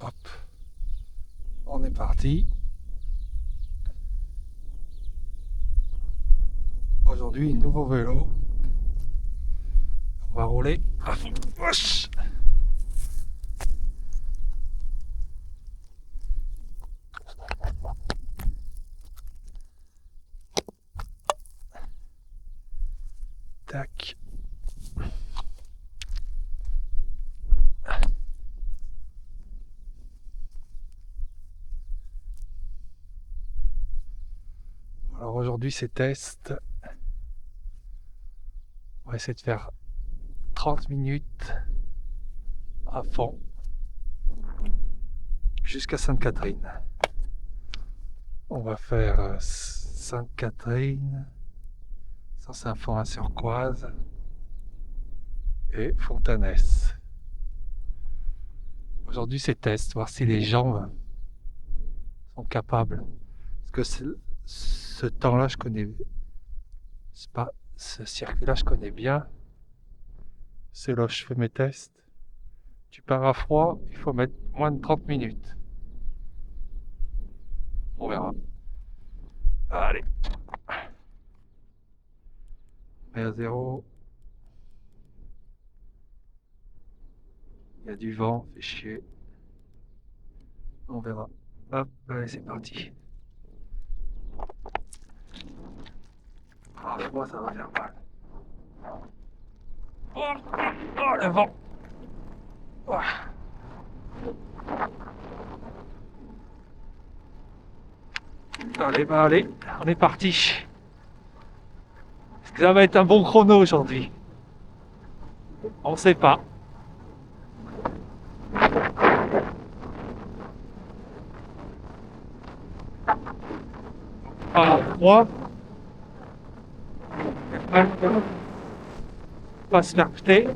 Hop, on est parti. Aujourd'hui, nouveau vélo. On va rouler à fond. Wesh. Tac. Alors aujourd'hui, c'est test. On va essayer de faire 30 minutes à fond jusqu'à Sainte-Catherine. On va faire Sainte-Catherine, Saint-Symphorien-sur-Coise et Fontanès. Aujourd'hui, c'est test, voir si les gens sont capables. Parce que ce temps-là, je connais. C'est pas ce circuit-là, je connais bien. C'est là où je fais mes tests. Tu pars à froid, il faut mettre moins de 30 minutes. On verra. Allez, mais à zéro, il y a du vent, fait chier. On verra. Hop, allez, c'est parti. Ah, froid, ça va faire mal. Oh, oh le vent. Oh. Allez, bah allez, on est parti. Est-ce que ça va être un bon chrono aujourd'hui? On sait pas. Ah, froid. Pas se faire péter.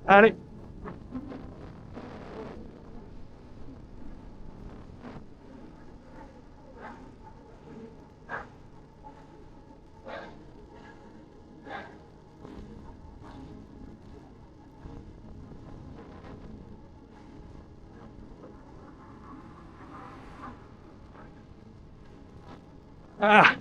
Allez. Ah.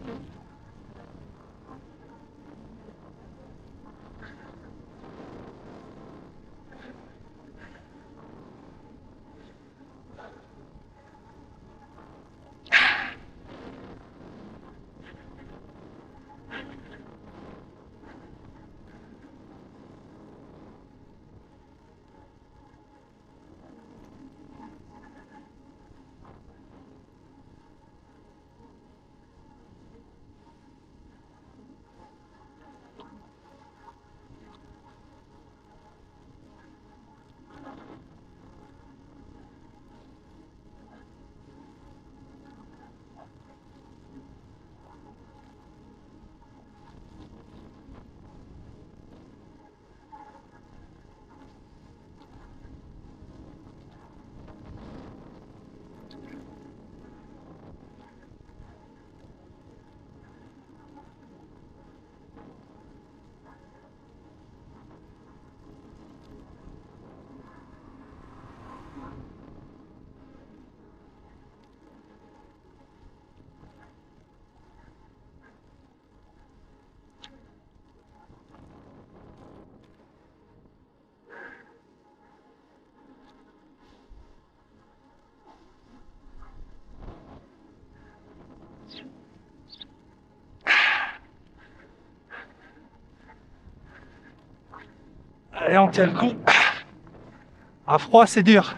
Allez, on tient le coup. À froid, c'est dur.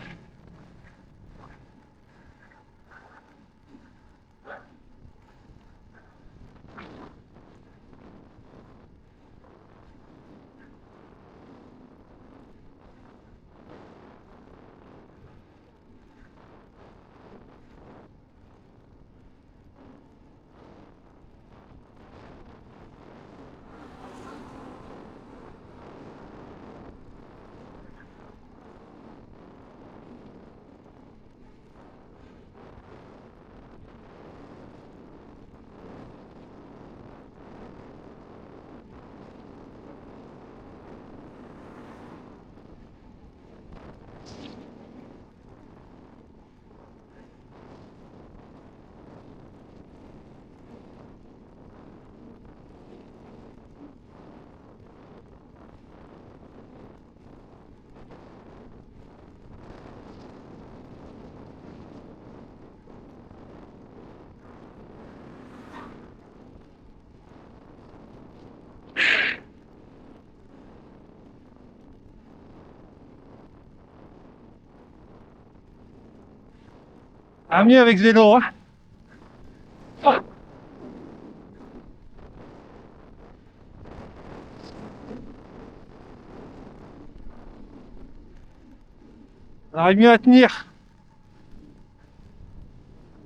Ah, mieux avec ce vélo, hein. On arrive mieux à tenir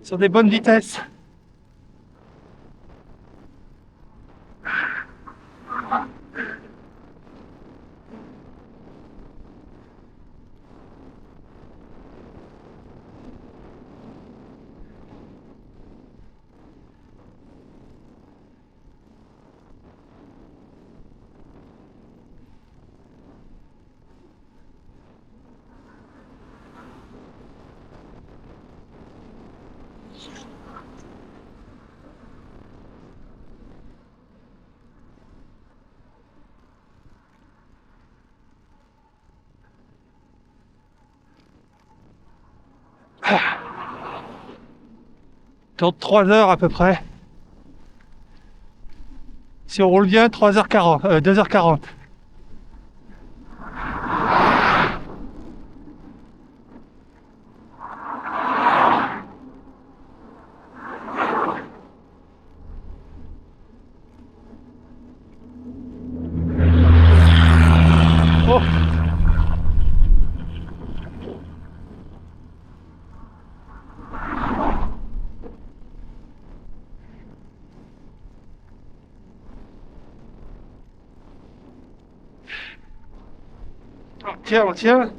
sur des bonnes vitesses. Dans 3 heures à peu près. Si on roule bien, 3h40, 2h40. Oh, on tient.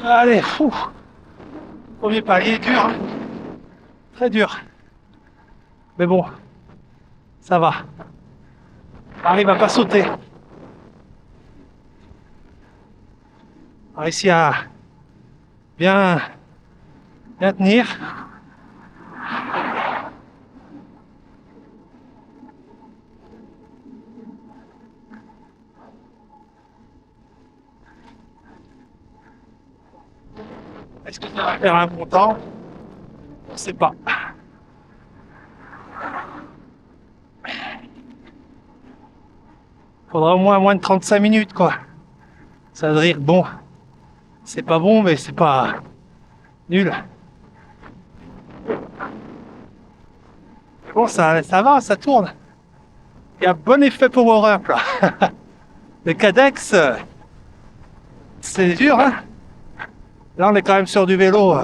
Allez, fou. Premier palier dur, hein. Très dur. Mais bon, ça va. On arrive à pas sauter. On a réussi à bien, bien tenir. Est-ce que ça va faire un bon temps? On ne sait pas. Faudra au moins de 35 minutes, quoi. Ça veut dire, bon, c'est pas bon, mais c'est pas nul. Bon, ça va, ça tourne. Il y a bon effet power-up, là. Le Cadex, c'est dur, hein. Là, on est quand même sur du vélo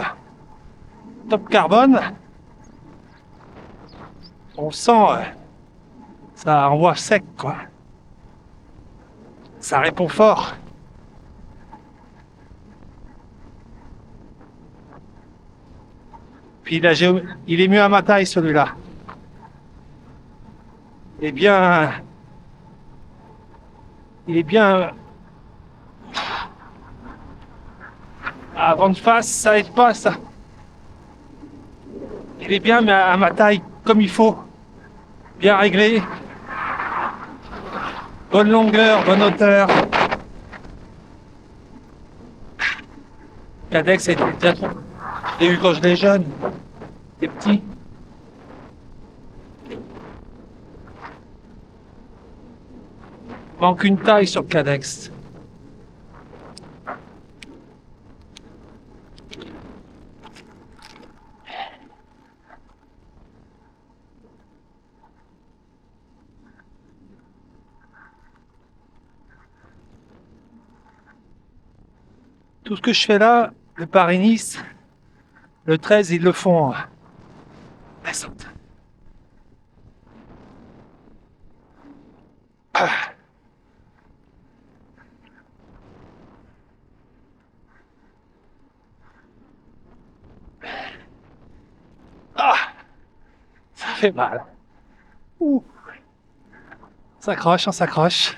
top carbone. On sent, ça envoie sec, quoi. Ça répond fort. Puis il est mieux à ma taille, celui-là. Il est bien... Il est bien... Avant de face, ça aide pas, ça. Il est bien, mais à ma taille, comme il faut. Bien réglé. Bonne longueur, bonne hauteur. Cadex, c'était déjà trop. Je l'ai eu quand j'étais jeune. T'es petit. Manque une taille sur Cadex. Tout ce que je fais là, le Paris-Nice, le 13, ils le font descente. Ah. Ah, ça fait mal. Ouh. On s'accroche, on s'accroche.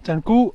Tiens le coup.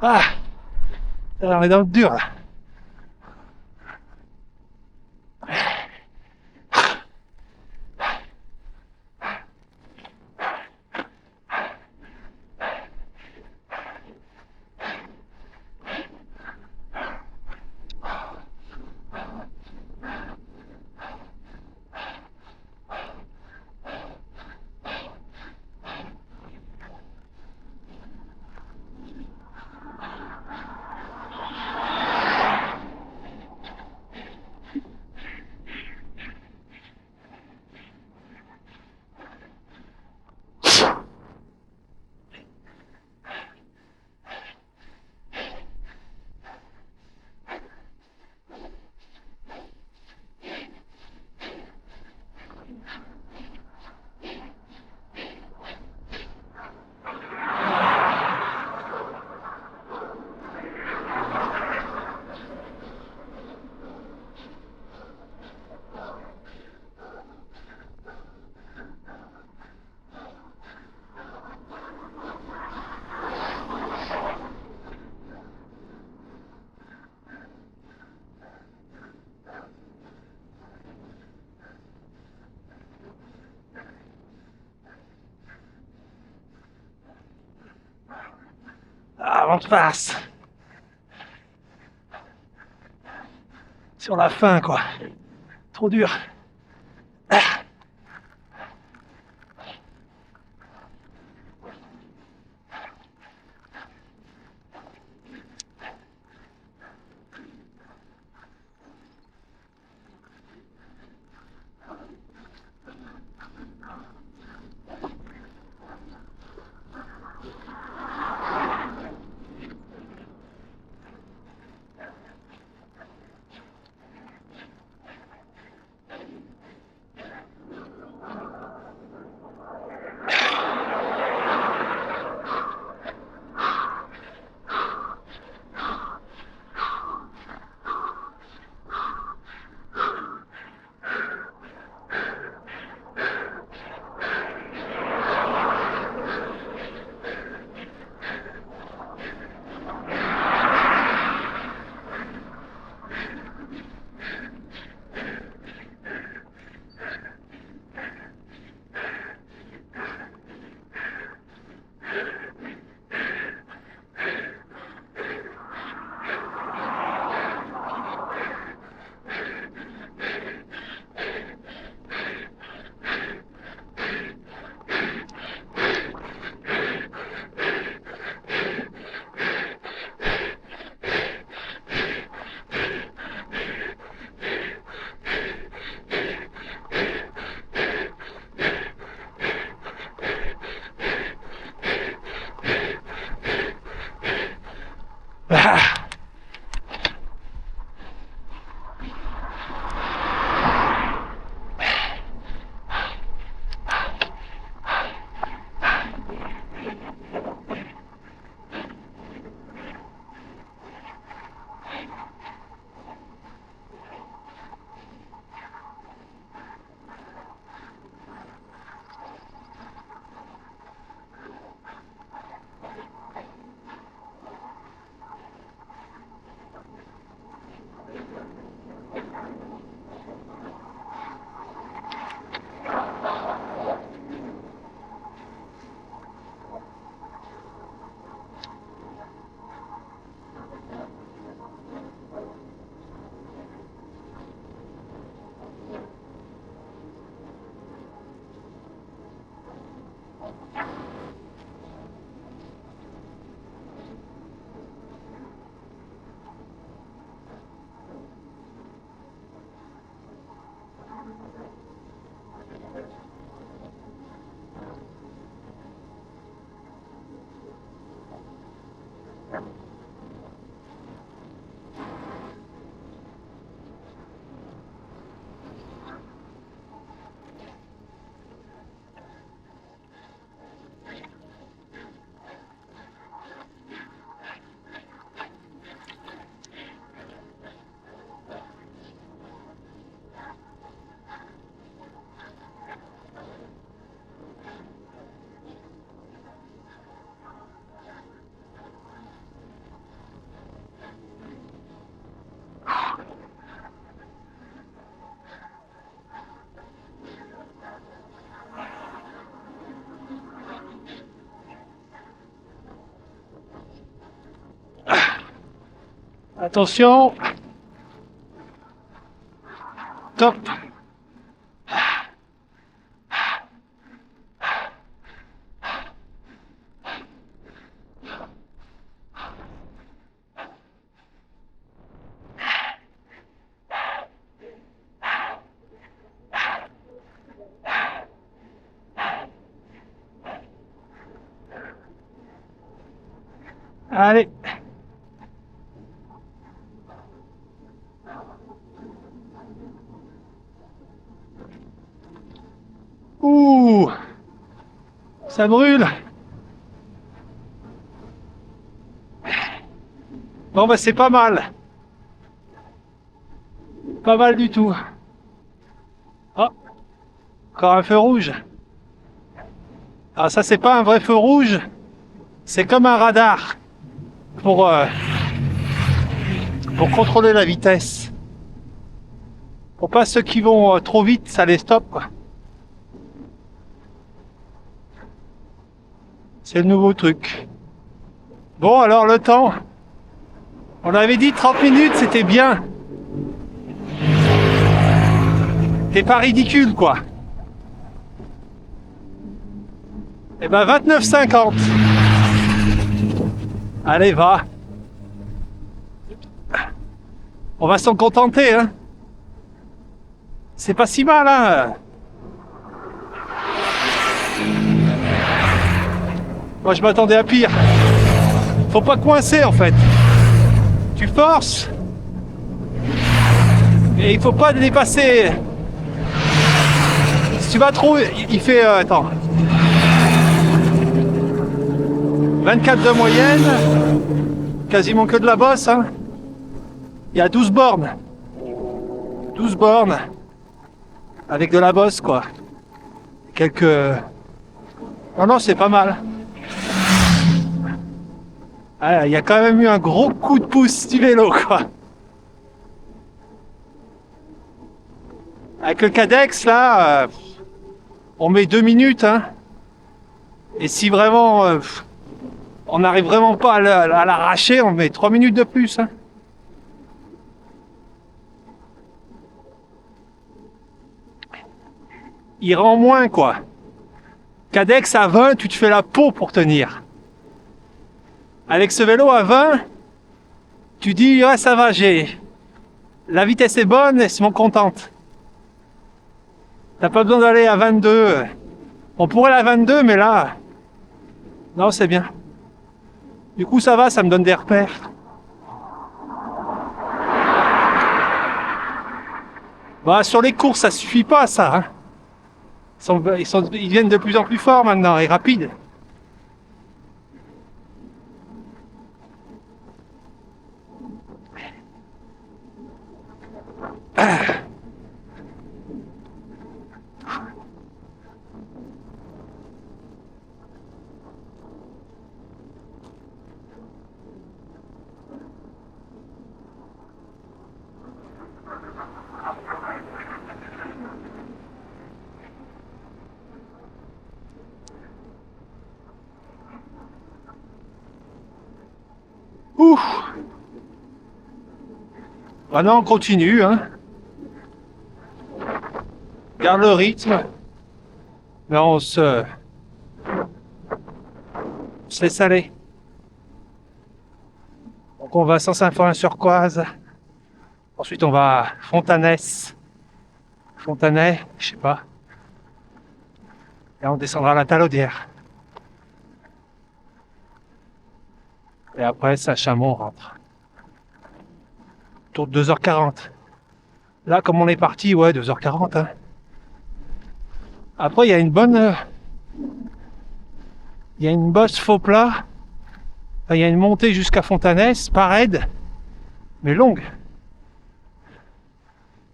Ah, on est dans le dur là. Ah, on passe sur la fin quoi. Trop dur. Ah, Attention. Top. Allez. Ouh, ça brûle. Bon bah c'est pas mal. Pas mal du tout. Oh, encore un feu rouge. Alors ça c'est pas un vrai feu rouge, c'est comme un radar pour contrôler la vitesse. Pour pas ceux qui vont trop vite, ça les stoppe quoi. C'est le nouveau truc. Bon alors le temps, on avait dit 30 minutes, c'était bien. T'es pas ridicule quoi. Et ben 29,50. Allez va. On va s'en contenter hein. C'est pas si mal hein. Moi je m'attendais à pire. Faut pas coincer en fait. Tu forces. Et il faut pas dépasser. Si tu vas trop, il fait attends. 24 de moyenne. Quasiment que de la bosse hein. Il y a 12 bornes. 12 bornes. Avec de la bosse quoi. Quelques. Non non c'est pas mal. Ah, il y a quand même eu un gros coup de pouce du vélo quoi. Avec le Cadex là, on met 2 minutes hein. Et si vraiment on n'arrive vraiment pas à l'arracher, on met 3 minutes de plus hein. Il rend moins quoi. Cadex à 20, tu te fais la peau pour tenir. Avec ce vélo à 20, tu dis ouais ça va, la vitesse est bonne, elles sont contentes. T'as pas besoin d'aller à 22. On pourrait aller à 22, mais là, non c'est bien. Du coup ça va, ça me donne des repères. Bah sur les courses ça suffit pas ça. Hein. Ils viennent de plus en plus forts maintenant et rapides. Ouh. Maintenant on continue hein. Garde le rythme. Mais on se laisse aller. Donc on va à Saint-Symphorien-sur-Coise. Ensuite on va à Fontanès. Fontanay, je sais pas. Et on descendra à la Talaudière. Et après, Saint-Chamond, on rentre. Autour de 2h40. Là, comme on est parti, ouais, 2h40. Hein. Après, il y a une bonne... il y a une bosse faux plat. Enfin, il y a une montée jusqu'à Fontanès, pas raide, mais longue.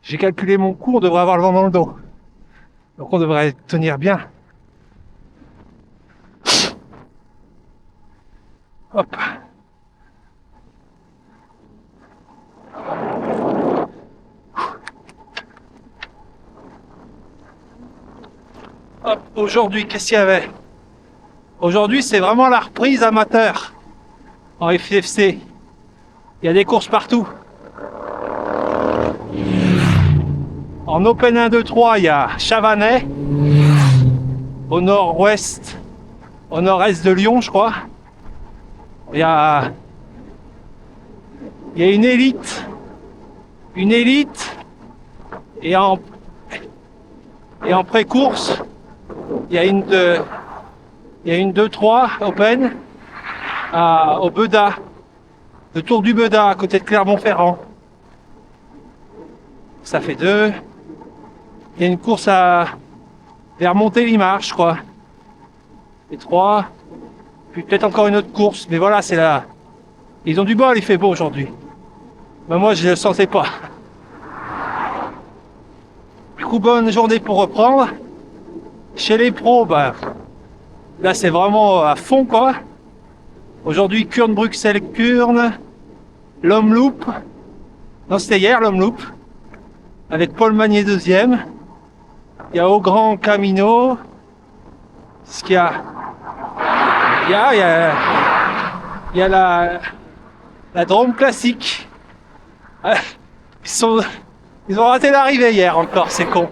J'ai calculé mon coup, on devrait avoir le vent dans le dos. Donc on devrait tenir bien. Hop. Hop, aujourd'hui, qu'est-ce qu'il y avait? Aujourd'hui, c'est vraiment la reprise amateur en FFC. Il y a des courses partout. En Open 1, 2, 3, il y a Chavanais, au nord-ouest, au nord-est de Lyon, je crois. Il y a une élite, et en pré-course, il y a une 2-3 Open au Beda, le Tour du Beda, à côté de Clermont-Ferrand. Ça fait 2. Il y a une course vers Montélimar, je crois. Et 3. Puis peut-être encore une autre course. Mais voilà, c'est là. Ils ont du bol, il fait beau aujourd'hui. Mais moi, je ne le sentais pas. Du coup, bonne journée pour reprendre. Chez les pros, bah, là, c'est vraiment à fond, quoi. Aujourd'hui, Kurn-Bruxelles-Kurn, l'Omloop. Non, c'était hier, l'Omloop. Avec Paul Magnier deuxième. Il y a Au Grand Camino. Ce qu'il y a. Il y a la Drôme classique. Ils ont raté l'arrivée hier encore, c'est con.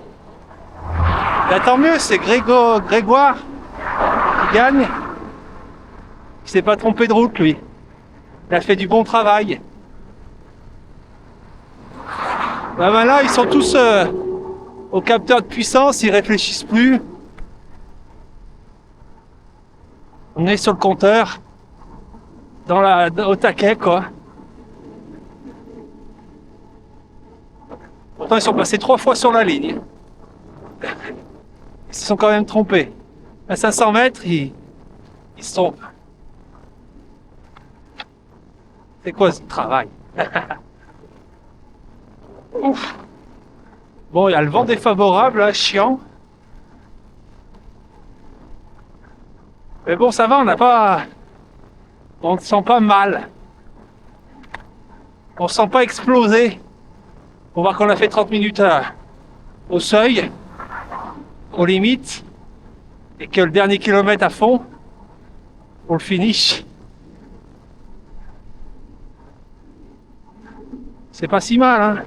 Là, tant mieux, c'est Grégoire qui gagne. Il s'est pas trompé de route, lui. Il a fait du bon travail. Ben là, ils sont tous au capteur de puissance, ils réfléchissent plus. On est sur le compteur, au taquet, quoi. Pourtant, ils sont passés 3 fois sur la ligne. Ils se sont quand même trompés. À 500 mètres, ils se trompent. C'est quoi ce travail? Ouf. Bon, il y a le vent défavorable, là, chiant. Mais bon, ça va, on ne sent pas mal. On ne sent pas explosé. On voit qu'on a fait 30 minutes au seuil, aux limites, et que le dernier kilomètre à fond, pour le finish, c'est pas si mal, hein.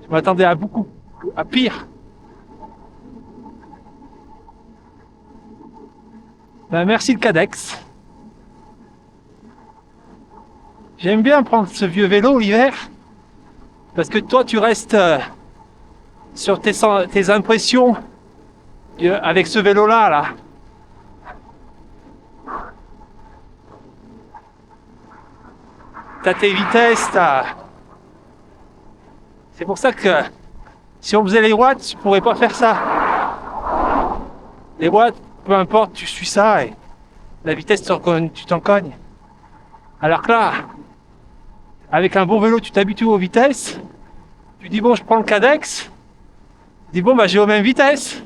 Je m'attendais à pire. Ben, merci le Cadex. J'aime bien prendre ce vieux vélo l'hiver, parce que toi tu restes sur tes impressions avec ce vélo-là, là. T'as tes vitesses, C'est pour ça que si on faisait les watts, tu pourrais pas faire ça. Les watts, peu importe, tu suis ça et la vitesse, tu t'en cognes. Alors que là, avec un bon vélo, tu t'habitues aux vitesses. Tu dis bon, je prends le Cadex. Tu dis bon, bah j'ai aux mêmes vitesses.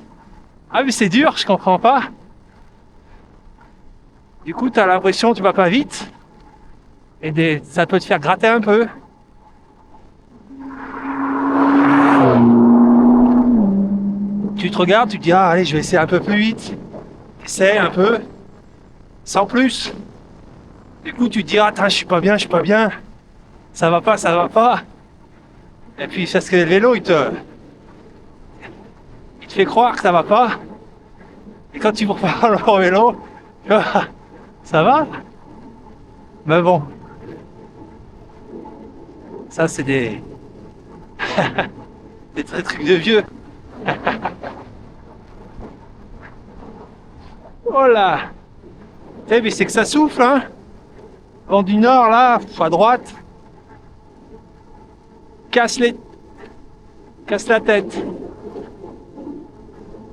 Ah mais c'est dur, je comprends pas. Du coup, tu as l'impression que tu vas pas vite. Et ça peut te faire gratter un peu. Tu te regardes, tu te dis ah allez, je vais essayer un peu plus vite. Essaye un peu, sans plus. Du coup, tu te dis attends, je suis pas bien. Ça va pas. Et puis parce que le vélo, il te fait croire que ça va pas. Et quand tu repars le vélo, tu vois, ça va. Mais bon, ça c'est des trucs de vieux. Oh là. Mais c'est que ça souffle, hein. Vent du nord là, à droite. Casse la tête.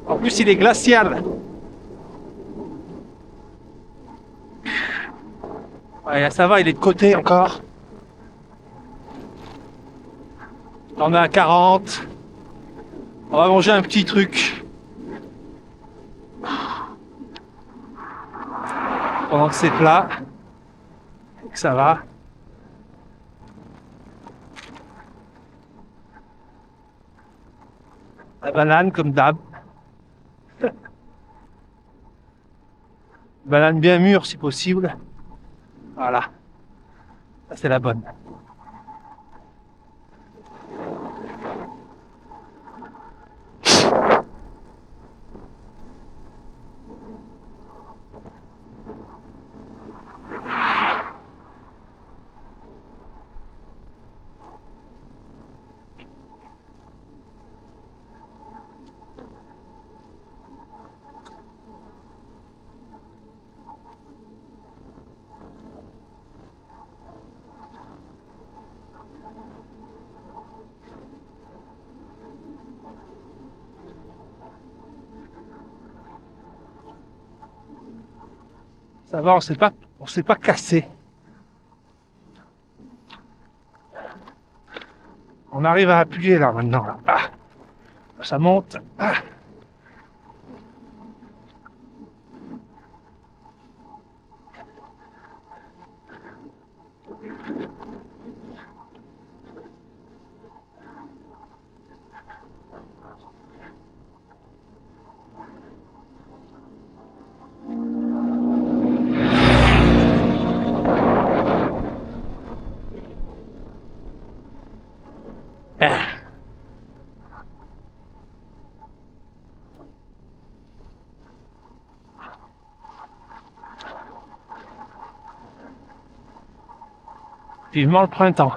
En plus, il est glacial. Ouais, ça va, il est de côté encore. On est à 40. On va manger un petit truc. Pendant que c'est plat. Et que ça va. La banane comme d'hab. banane bien mûre si possible. Voilà, ça c'est la bonne. Ça va, on s'est pas cassé. On arrive à appuyer là maintenant. Là. Ah, ça monte. Ah. Vivement le printemps.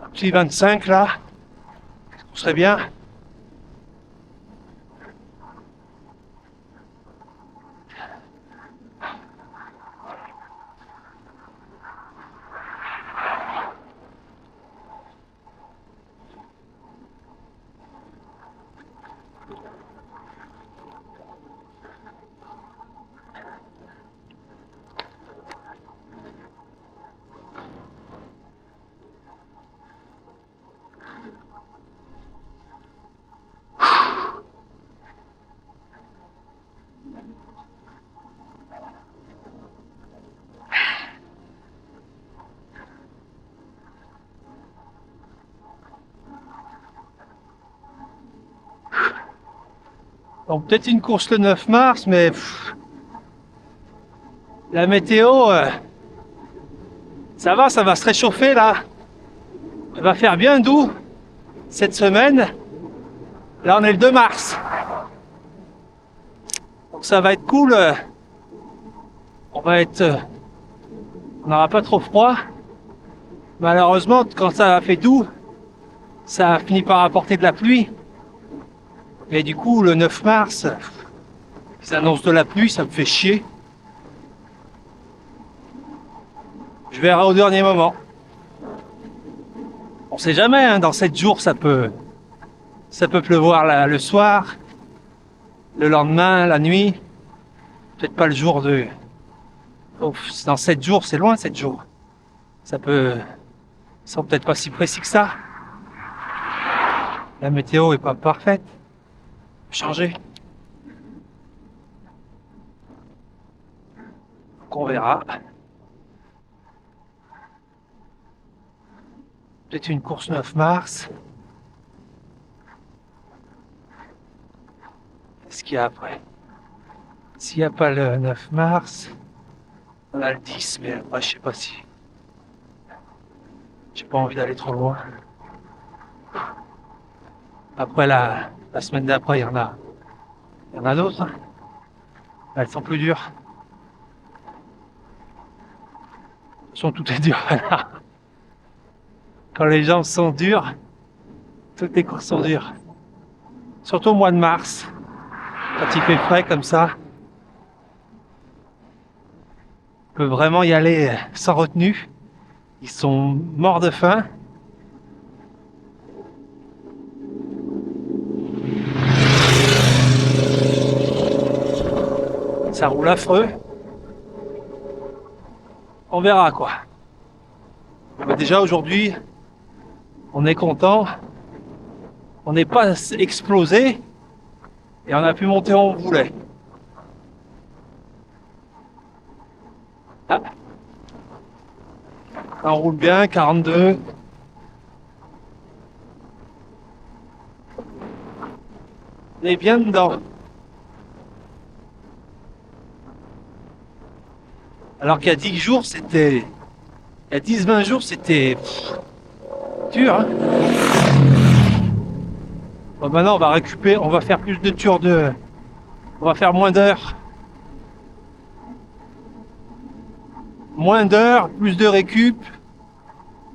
Un petit 25 là, ce serait bien. Donc peut-être une course le 9 mars, mais la météo, ça va se réchauffer là. Il va faire bien doux cette semaine. Là on est le 2 mars. Donc ça va être cool. On n'aura pas trop froid. Malheureusement, quand ça a fait doux, ça a fini par apporter de la pluie. Mais du coup, le 9 mars, ils annoncent de la pluie, ça me fait chier. Je verrai au dernier moment. On sait jamais, hein, dans 7 jours, ça peut pleuvoir le soir, le lendemain, la nuit. Peut-être pas le jour de... Oh, dans 7 jours, c'est loin 7 jours. Ça sont peut-être pas si précis que ça. La météo est pas parfaite. Changer. Donc on verra. Peut-être une course 9 mars. Qu'est-ce qu'il y a après? S'il n'y a pas le 9 mars, on a le 10, mais après, je sais pas si... J'ai pas envie d'aller trop loin. Après, la semaine d'après, il y en a d'autres. Elles sont plus dures. De toute façon, tout est dur. Quand les jambes sont dures, toutes les courses sont dures. Surtout au mois de mars, quand il fait frais comme ça. On peut vraiment y aller sans retenue. Ils sont morts de faim. Ça roule affreux. On verra quoi. Mais déjà aujourd'hui, on est content. On n'est pas explosé et on a pu monter où on voulait. Ah. On roule bien, 42. On est bien dedans. Alors qu'il y a 10 jours, c'était... Il y a 10-20 jours, c'était dur. Hein. Bon, maintenant, on va récupérer, on va faire plus de tours de... On va faire moins d'heures. Moins d'heures, plus de récup.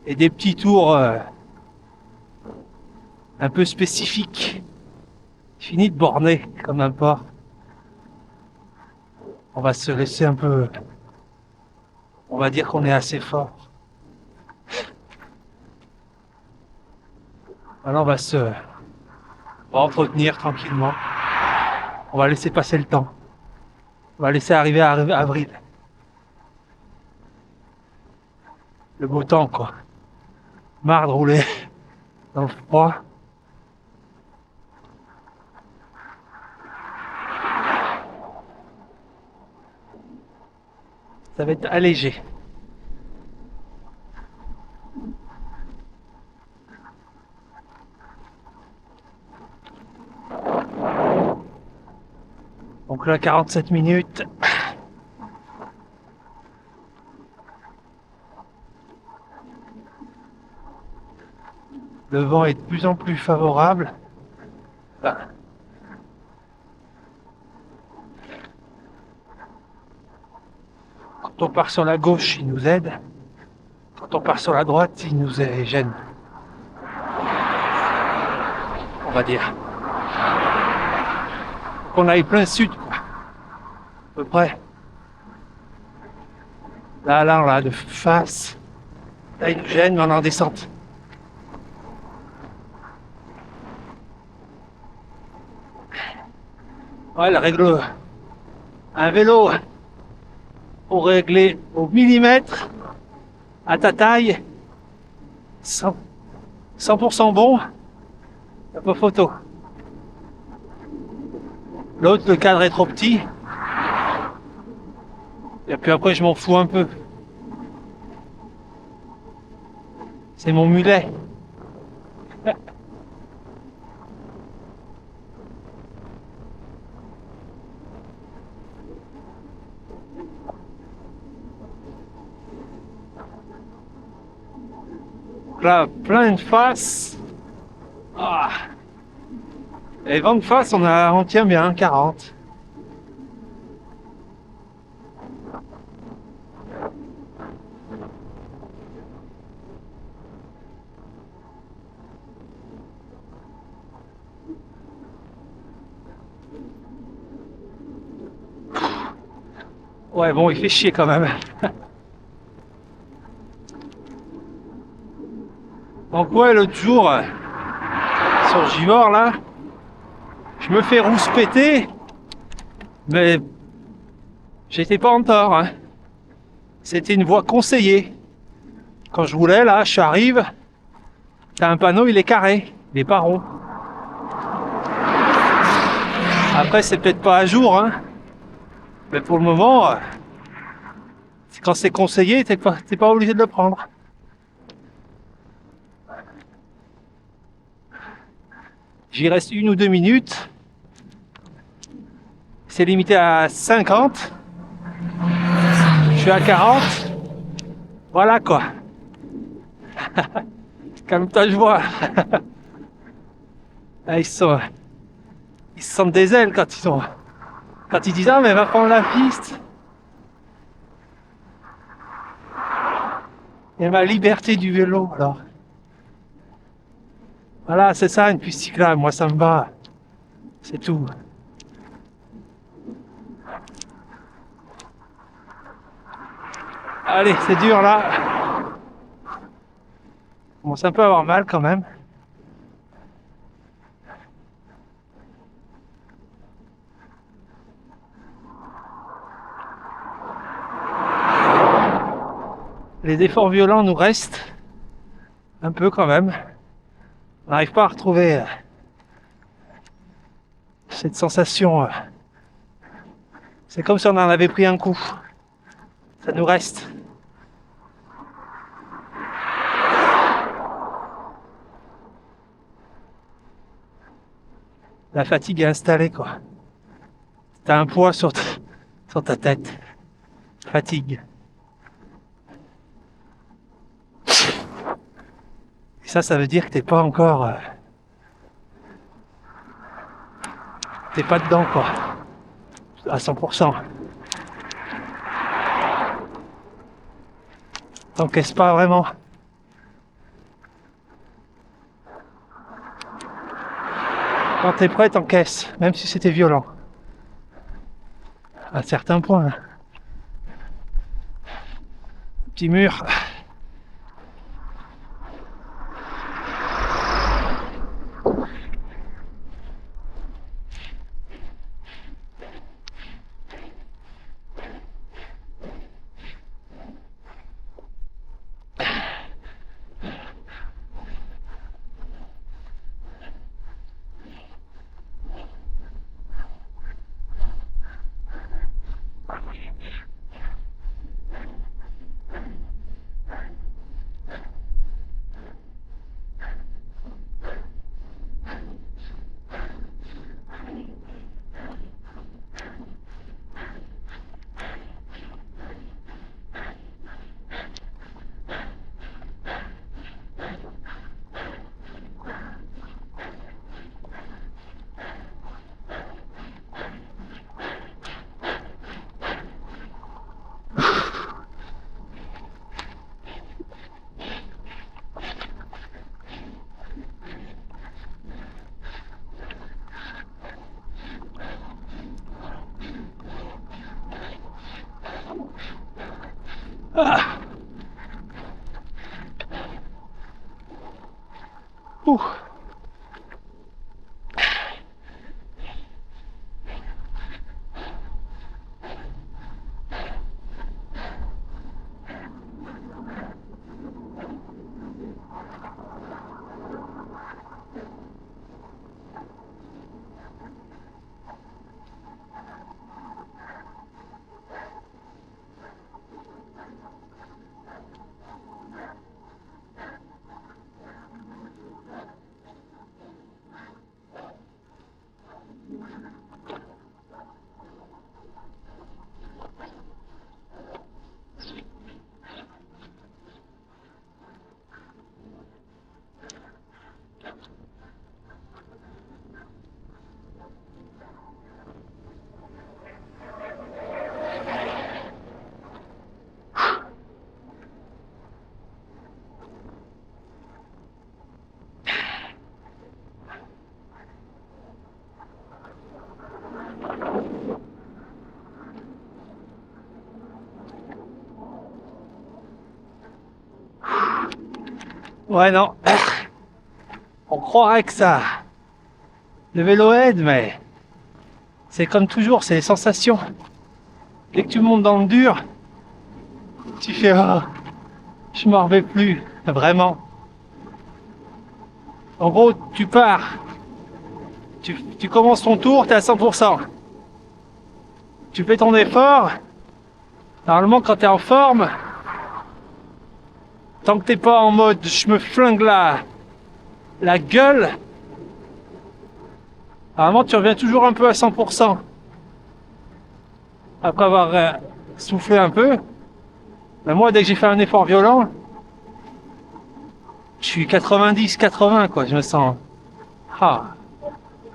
Et des petits tours un peu spécifiques. Fini de borner comme un porc. On va se laisser un peu... On va dire qu'on est assez fort. Maintenant, on va entretenir tranquillement. On va laisser passer le temps. On va laisser arriver à avril. Le beau temps, quoi. Marre de rouler dans le froid. Ça va être allégé. Donc là, 47 minutes. Le vent est de plus en plus favorable. Enfin, quand on part sur la gauche, il nous aide. Quand on part sur la droite, il nous gêne. On va dire. Faut qu'on aille plein sud, quoi. À peu près. Là, de face. Là, il nous gêne, mais on est en descente. Ouais, la règle. Un vélo pour régler au millimètre à ta taille, 100% bon, y'a pas photo. L'autre, le cadre est trop petit. Et puis après, je m'en fous un peu. C'est mon mulet. Là, plein de face. Ah. Et vent de face, on tient bien, 40. Ouais, bon, il fait chier quand même. Donc ouais, l'autre jour, sur Givors, là, je me fais rouspéter, mais j'étais pas en tort. Hein. C'était une voie conseillée. Quand je roulais, là, j'arrive, t'as un panneau, il est carré, il est pas rond. Après, c'est peut-être pas à jour, hein. Mais pour le moment, quand c'est conseillé, t'es pas obligé de le prendre. J'y reste 1 ou 2 minutes. C'est limité à 50. Je suis à 40. Voilà quoi. Calme-toi, je vois. Ah, ils se sentent des ailes quand ils disent ah mais va prendre la piste. Il y a ma liberté du vélo alors. Voilà, c'est ça une piste cyclable, moi ça me va. C'est tout. Allez, c'est dur là. On commence un peu à avoir mal quand même. Les efforts violents nous restent un peu quand même. On n'arrive pas à retrouver cette sensation. C'est comme si on en avait pris un coup. Ça nous reste. La fatigue est installée quoi. T'as un poids sur ta tête. Fatigue. Ça veut dire que t'es pas encore... t'es pas dedans, quoi. À 100%. T'encaisses pas vraiment. Quand t'es prêt, t'encaisses, même si c'était violent. À certains points. Petit mur. Ah. Ouh. Ouais, non. On croirait que ça... Le vélo aide, mais... C'est comme toujours, c'est les sensations. Dès que tu montes dans le dur, tu fais... Oh, je m'en remets plus. Vraiment. En gros, tu pars. Tu commences ton tour, t'es à 100%. Tu fais ton effort. Normalement, quand t'es en forme, tant que t'es pas en mode je me flingue la gueule, normalement tu reviens toujours un peu à 100%. Après avoir soufflé un peu. Mais moi, dès que j'ai fait un effort violent, je suis 90-80, quoi. Je me sens... Ah,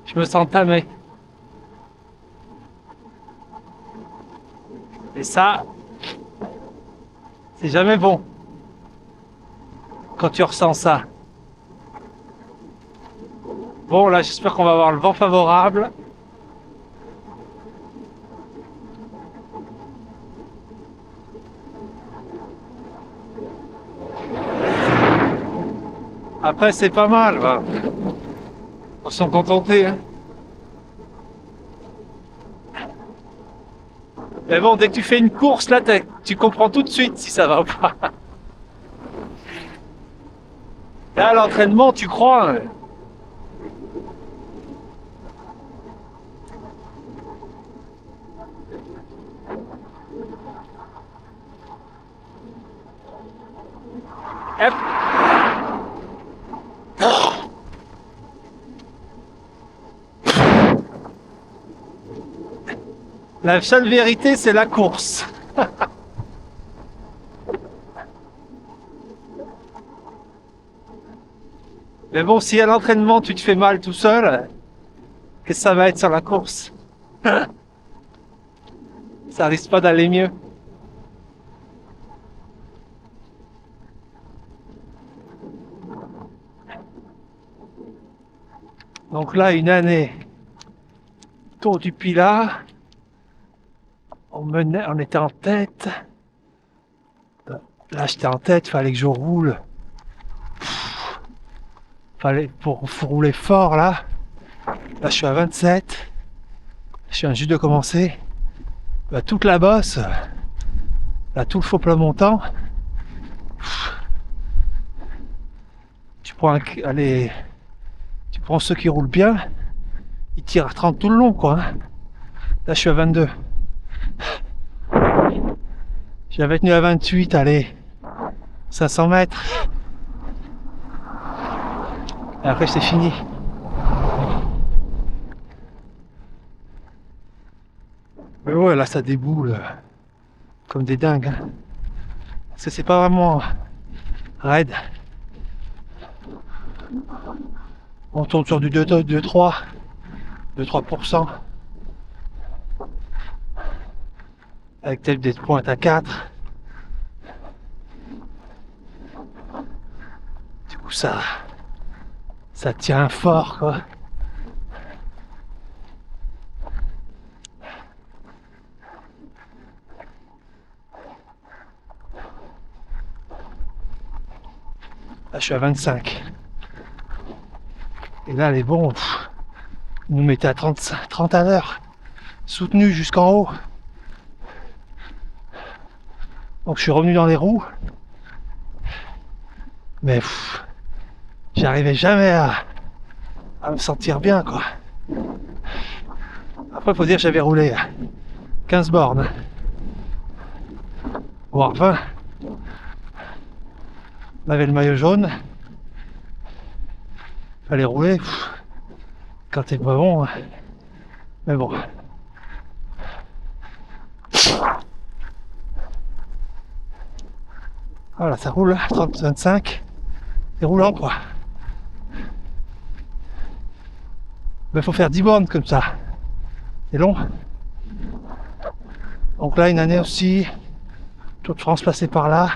je me sens tamé. Et ça, c'est jamais bon quand tu ressens ça. Bon, là, j'espère qu'on va avoir le vent favorable. Après, c'est pas mal, va. On s'en contenter, hein. Mais bon, dès que tu fais une course, là, tu comprends tout de suite si ça va ou pas. Là, l'entraînement, tu crois, hein. Hop. La seule vérité, c'est la course. Mais bon, si à l'entraînement tu te fais mal tout seul, qu'est-ce que ça va être sur la course? Ça risque pas d'aller mieux. Donc là, une année, Tour du Pilat, on était en tête. Là, j'étais en tête, fallait que je roule. Fallait pour rouler fort là. Là, je suis à 27. Je viens juste de commencer. Bah, toute la bosse, là, tout le faux plat montant. Tu prends, allez, tu prends ceux qui roulent bien, ils tirent à 30 tout le long, quoi. Hein. Là, je suis à 22. J'avais tenu à 28, allez, 500 mètres. Et après, c'est fini. Mais ouais, là, ça déboule comme des dingues. Hein. Parce que c'est pas vraiment raide. On tourne sur du 2-3, 2-3%. Avec peut-être des pointes à 4. Du coup, ça tient fort, quoi. Là, je suis à 25. Et là, les bons, ils nous mettaient à 30 à l'heure. Soutenu jusqu'en haut. Donc, je suis revenu dans les roues. Mais j'arrivais jamais à me sentir bien, quoi. Après, faut dire que j'avais roulé 15 bornes, voire 20. On avait le maillot jaune. Fallait rouler quand t'es pas bon. Hein. Mais bon. Voilà, ça roule, 30-25. C'est roulant, quoi. Mais faut faire 10 bornes comme ça. C'est long. Donc là, une année aussi. Tour de France passé par là.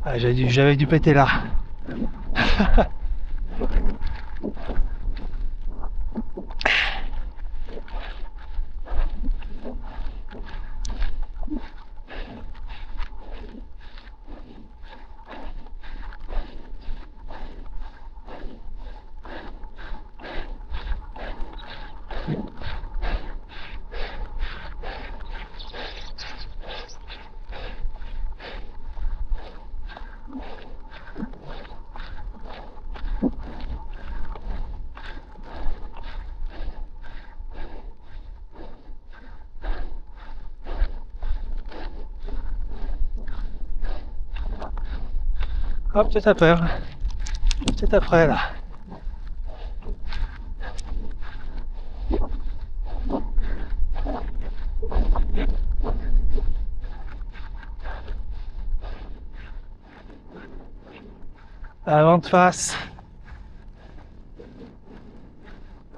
Ah, j'avais dû péter là. Hop, c'est à faire. C'est après là. Avant de face.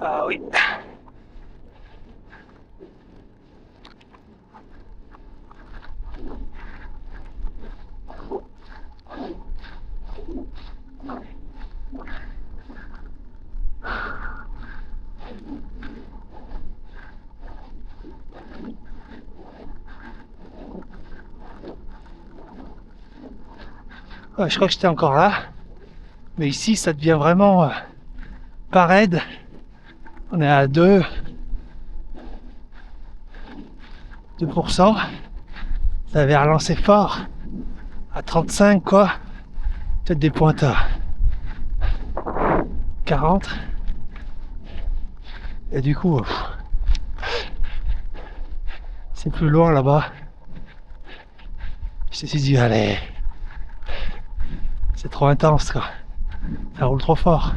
Ah oui. Ouais, je crois que j'étais encore là. Mais ici, ça devient vraiment pas raide. On est à 2%. Ça avait relancé fort. À 35 quoi. Peut-être des pointes à 40. Et du coup, c'est plus loin là-bas. Je me suis dit, allez, c'est trop intense quoi. Ça roule trop fort.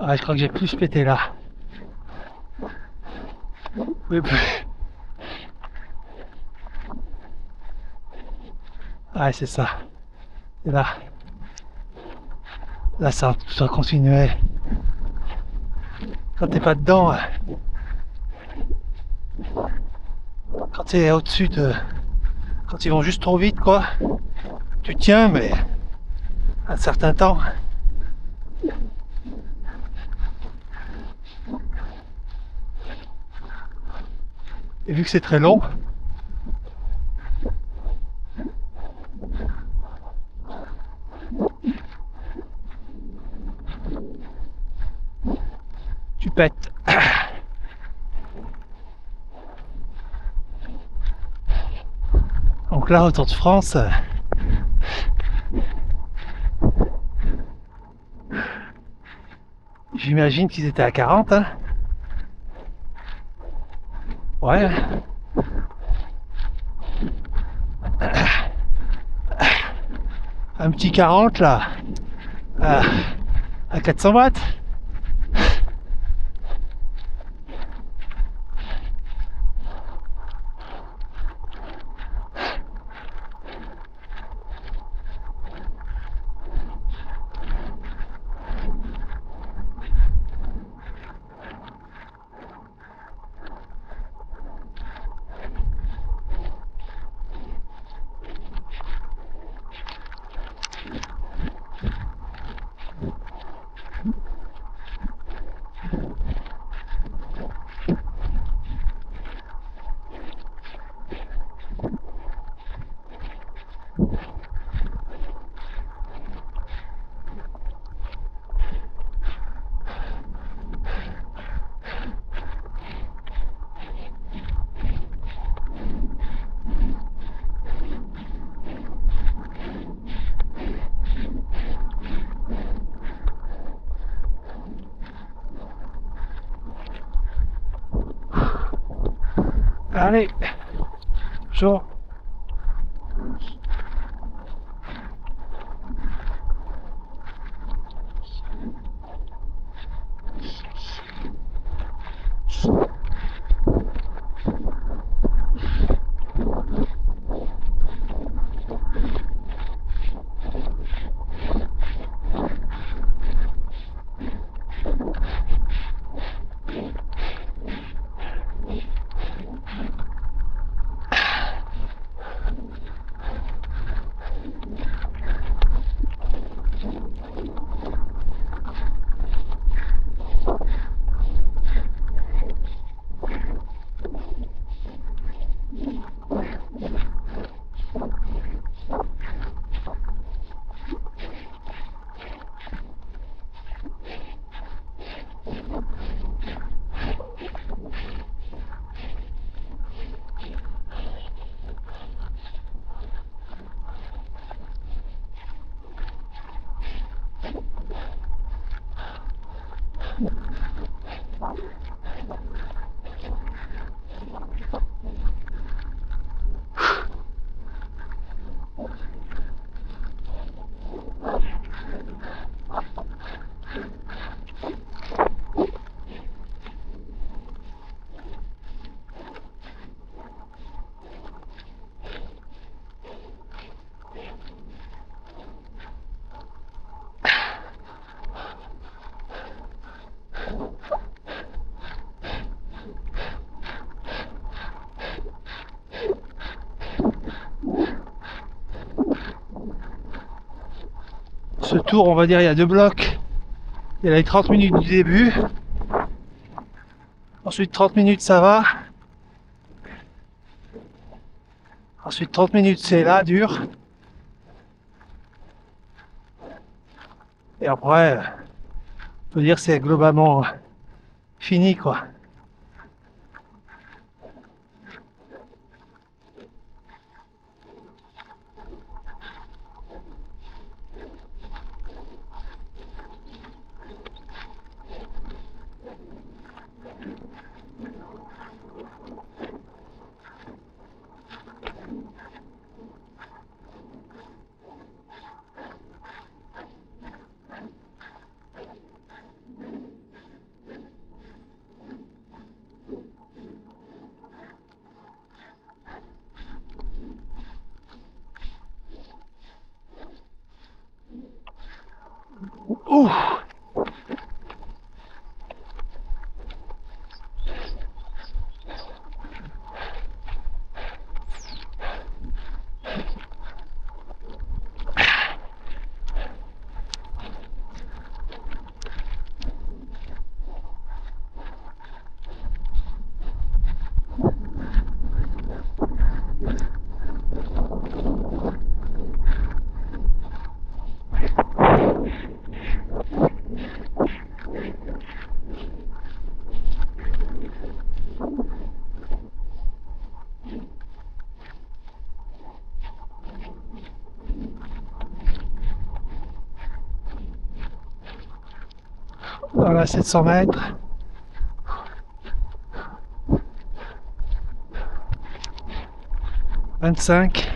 Ouais, je crois que j'ai plus pété là. Oui, ouais, c'est ça. Et là, ça doit continuer. Quand t'es pas dedans, quand t'es au-dessus de... Quand ils vont juste trop vite, quoi, tu tiens, mais un certain temps. Et vu que c'est très long, tu pètes. Donc là, au Tour de France, j'imagine qu'ils étaient à 40. Hein. Ouais. Un petit 40 là, à 400 watts. Allez, chaud. Ce tour, on va dire, il y a deux blocs. Il y a les 30 minutes du début. Ensuite 30 minutes ça va. Ensuite 30 minutes c'est là, dur. Et après, on peut dire que c'est globalement fini quoi. Ouh. Voilà, 700 mètres. « 25.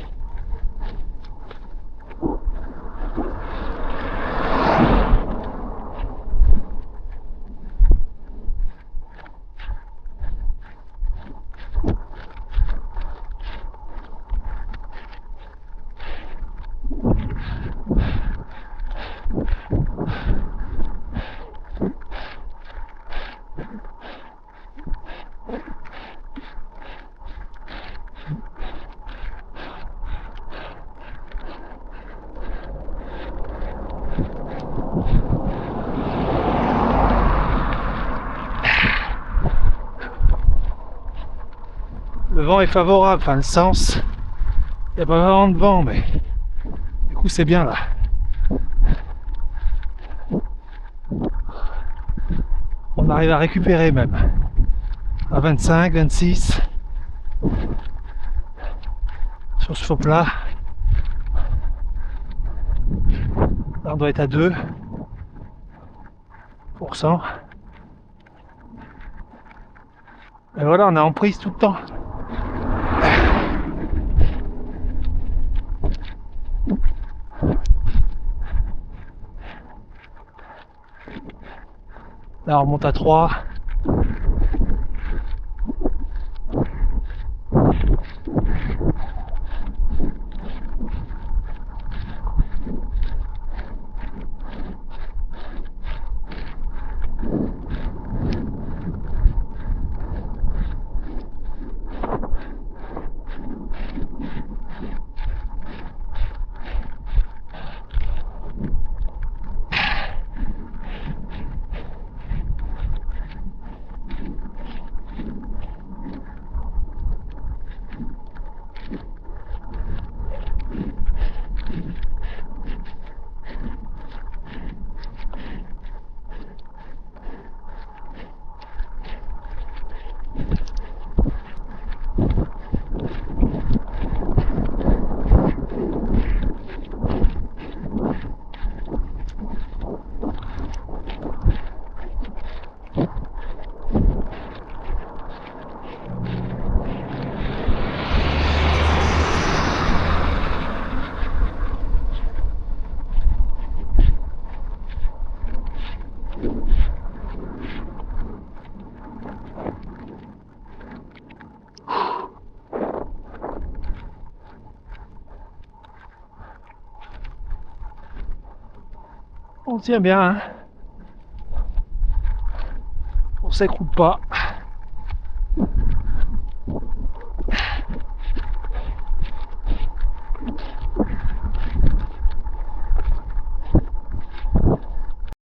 Le vent est favorable, enfin le sens. Il n'y a pas vraiment de vent, mais du coup c'est bien là. On arrive à récupérer même. À 25, 26. Sur ce faux plat. Là on doit être à 2%. Et voilà, on est en prise tout le temps. Là on remonte à 3. On tient bien, hein. On s'écroule pas.